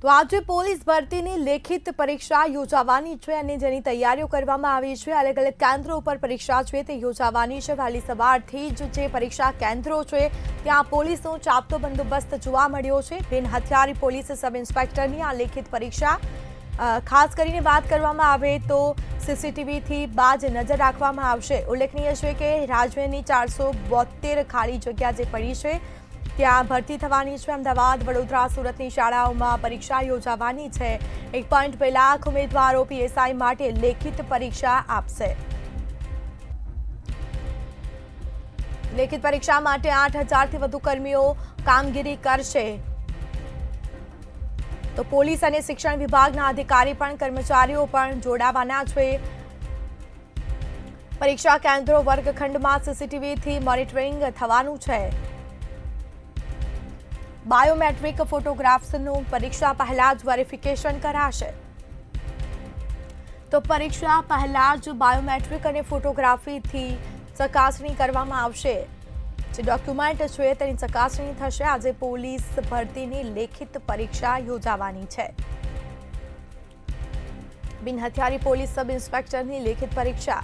તો આજે પોલીસ ભરતીની લેખિત પરીક્ષા યોજાવાની છે અને જેની તૈયારીઓ કરવામાં આવી છે। અલગ અલગ કેન્દ્રો ઉપર પરીક્ષા છે તે યોજાવાની છે। વહેલી સવારથી જ જે પરીક્ષા કેન્દ્રો છે ત્યાં પોલીસનો ચાપતો બંદોબસ્ત જોવા મળ્યો છે। બિન હથિયારી પોલીસ સબ ઇન્સ્પેક્ટરની આ લેખિત પરીક્ષા ખાસ કરીને વાત કરવામાં આવે તો સીસીટીવીથી બાજ નજર રાખવામાં આવશે। ઉલ્લેખનીય છે કે રાજ્યની 472 ખાલી જગ્યા જે પડી છે ત્યાં ભરતી થવાની છે। અમદાવાદ, વડોદરા, સુરતની શાળાઓમાં પરીક્ષા યોજાવાની છે। 1.2 લાખ ઉમેદવારો પીએસઆઈ માટે લેખિત પરીક્ષા આપશે। લેખિત પરીક્ષા માટે 8,000થી વધુ કર્મીઓ કામગીરી કરશે। તો પોલીસ અને શિક્ષણ વિભાગના અધિકારી પણ કર્મચારીઓ પણ જોડાવાના છે। પરીક્ષા કેન્દ્રો વર્ગખંડમાં સીસીટીવીથી મોનિટરિંગ થવાનું છે। બાયોમેટ્રિક ફોટોગ્રાફ્સનું પરીક્ષા પહેલા જ વેરિફિકેશન કરાશે। તો પરીક્ષા પહેલા જ બાયોમેટ્રિક અને ફોટોગ્રાફીથી ચકાસણી કરવામાં આવશે। જે ડોક્યુમેન્ટ છે તેની ચકાસણી થશે। આજે પોલીસ ભરતીની લેખિત પરીક્ષા યોજાવાની છે। બિન હથિયારી પોલીસ સબ ઇન્સ્પેક્ટરની લેખિત પરીક્ષા।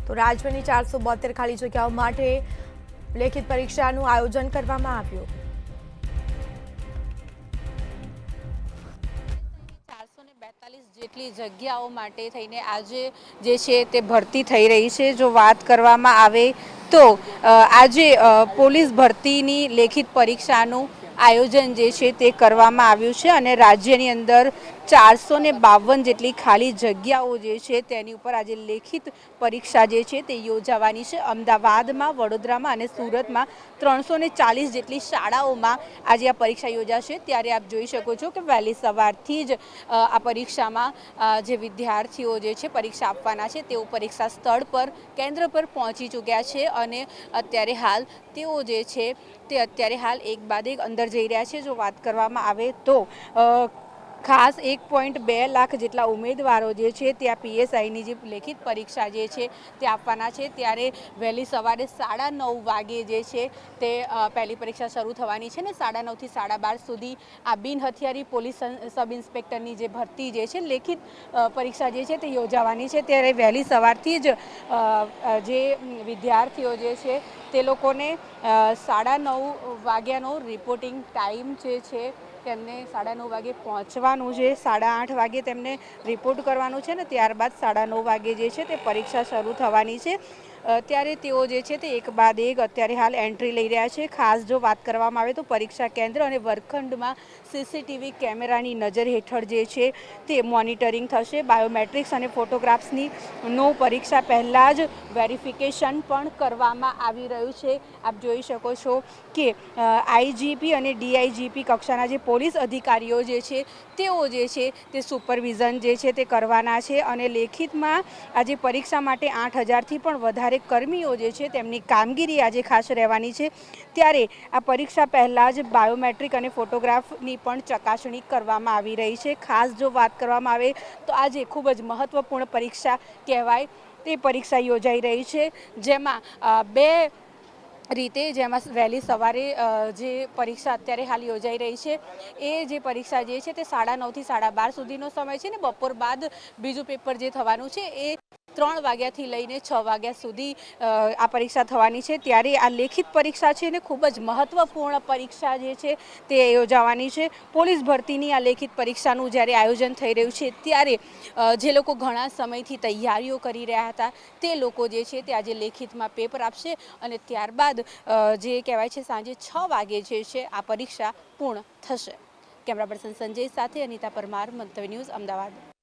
તો રાજ્યની 472 ખાલી જગ્યાઓ માટે લેખિત પરીક્ષાનું આયોજન કરવામાં આવ્યું। 442 જેટલી જગ્યાઓ માટે થઈને આજે જે છે તે ભરતી થઈ રહી છે। જો વાત કરવામાં આવે તો આજે પોલીસ ભરતીની લેખિત પરીક્ષાનું આયોજન જે છે તે કરવામાં આવ્યું છે અને રાજ્યની અંદર 452 જેટલી ખાલી જગ્યાઓ જે છે તેની ઉપર આજે લેખિત પરીક્ષા જે છે તે યોજાવાની છે। અમદાવાદમાં, વડોદરામાં અને સુરતમાં 340 જેટલી શાળાઓમાં આજે આ પરીક્ષા યોજાશે। ત્યારે આપ જોઈ શકો છો કે વહેલી સવારથી જ આ પરીક્ષામાં જે વિદ્યાર્થીઓ જે છે પરીક્ષા આપવાના છે તેઓ પરીક્ષા સ્થળ પર કેન્દ્ર પર પહોંચી ચૂક્યા છે અને અત્યારે હાલ તેઓ જે છે તે અત્યારે હાલ એક બાદ એક અંદર જઈ રહ્યા છે। જો વાત કરવામાં આવે તો ખાસ 1.2 લાખ જેટલા ઉમેદવારો જે છે ત્યાં પીએસઆઈની જે લેખિત પરીક્ષા જે છે તે આપવાના છે। ત્યારે વહેલી સવારે 9:30 વાગે જે છે તે પહેલી પરીક્ષા શરૂ થવાની છે ને 9:30 થી 12:30 સુધી આ બિન હથિયારી પોલીસ સબ ઇન્સ્પેક્ટરની જે ભરતી જે છે લેખિત પરીક્ષા જે છે તે યોજાવાની છે। ત્યારે વહેલી સવારથી જ જે વિદ્યાર્થીઓ જે છે તે લોકોને 9:30 વાગ્યાનો રિપોર્ટિંગ ટાઈમ જે છે તેમને 9:30 વાગે પહોંચવાનું છે। 8:30 વાગે તેમને રિપોર્ટ કરવાનું છે ને ત્યારબાદ 9:30 વાગે જે છે તે પરીક્ષા શરૂ થવાની છે। ત્યારે તેઓ જે છે તે એક બાદ એક અત્યારે હાલ એન્ટ્રી લઈ રહ્યા છે। ખાસ જો વાત કરવામાં આવે તો પરીક્ષા કેન્દ્ર અને વર્ગખંડમાં સીસીટીવી કેમેરાની નજર હેઠળ જે છે તે મોનિટરિંગ થશે। બાયોમેટ્રિક્સ અને ફોટોગ્રાફ્સની પરીક્ષા પહેલાં જ વેરિફિકેશન પણ કરવામાં આવી રહ્યું છે। આપ જોઈ શકો છો કે આઈજીપી અને ડીઆઈજીપી કક્ષાના જે પોલીસ અધિકારીઓ જે છે તેઓ જે છે તે સુપરવિઝન જે છે તે કરવાના છે અને લેખિતમાં આજે પરીક્ષા માટે 8,000થી પણ વધારે કર્મીઓ જે છે તેમની કામગીરી આજે ખાસ રહેવાની છે। ત્યારે આ પરીક્ષા પહેલાં જ બાયોમેટ્રિક અને ફોટોગ્રાફની પણ ચકાસણી કરવામાં આવી રહી છે। ખાસ જો વાત કરવામાં આવે તો આજે ખૂબ જ મહત્વપૂર્ણ પરીક્ષા કહેવાય તે પરીક્ષા યોજાઈ રહી છે। જેમાં બે રીતે જેમાં વહેલી સવારે જે પરીક્ષા અત્યારે હાલ યોજાઈ રહી છે એ જે પરીક્ષા જે છે તે 9:30 થી 12:30 સુધીનો સમય છે ને બપોર બાદ બીજું પેપર જે થવાનું છે એ 3 વાગ્યાથી લઈને 6 વાગ્યા સુધી આ પરીક્ષા થવાની છે। ત્યારે આ લેખિત પરીક્ષા છે ને ખૂબ જ મહત્વપૂર્ણ પરીક્ષા જે છે તે યોજાવાની છે। પોલીસ ભરતીની આ લેખિત પરીક્ષાનું જ્યારે આયોજન થઈ રહ્યું છે ત્યારે જે લોકો ઘણા સમયથી તૈયારીઓ કરી રહ્યા હતા તે લોકો જે છે તે આજે લેખિતમાં પેપર આપશે અને ત્યારબાદ જે કહેવાય છે સાંજે 6 વાગે જે છે આ પરીક્ષા પૂર્ણ થશે। કેમેરા પર્સન સંજય સાથે અનિતા પરમાર, મંતવ્ય ન્યૂઝ, અમદાવાદ।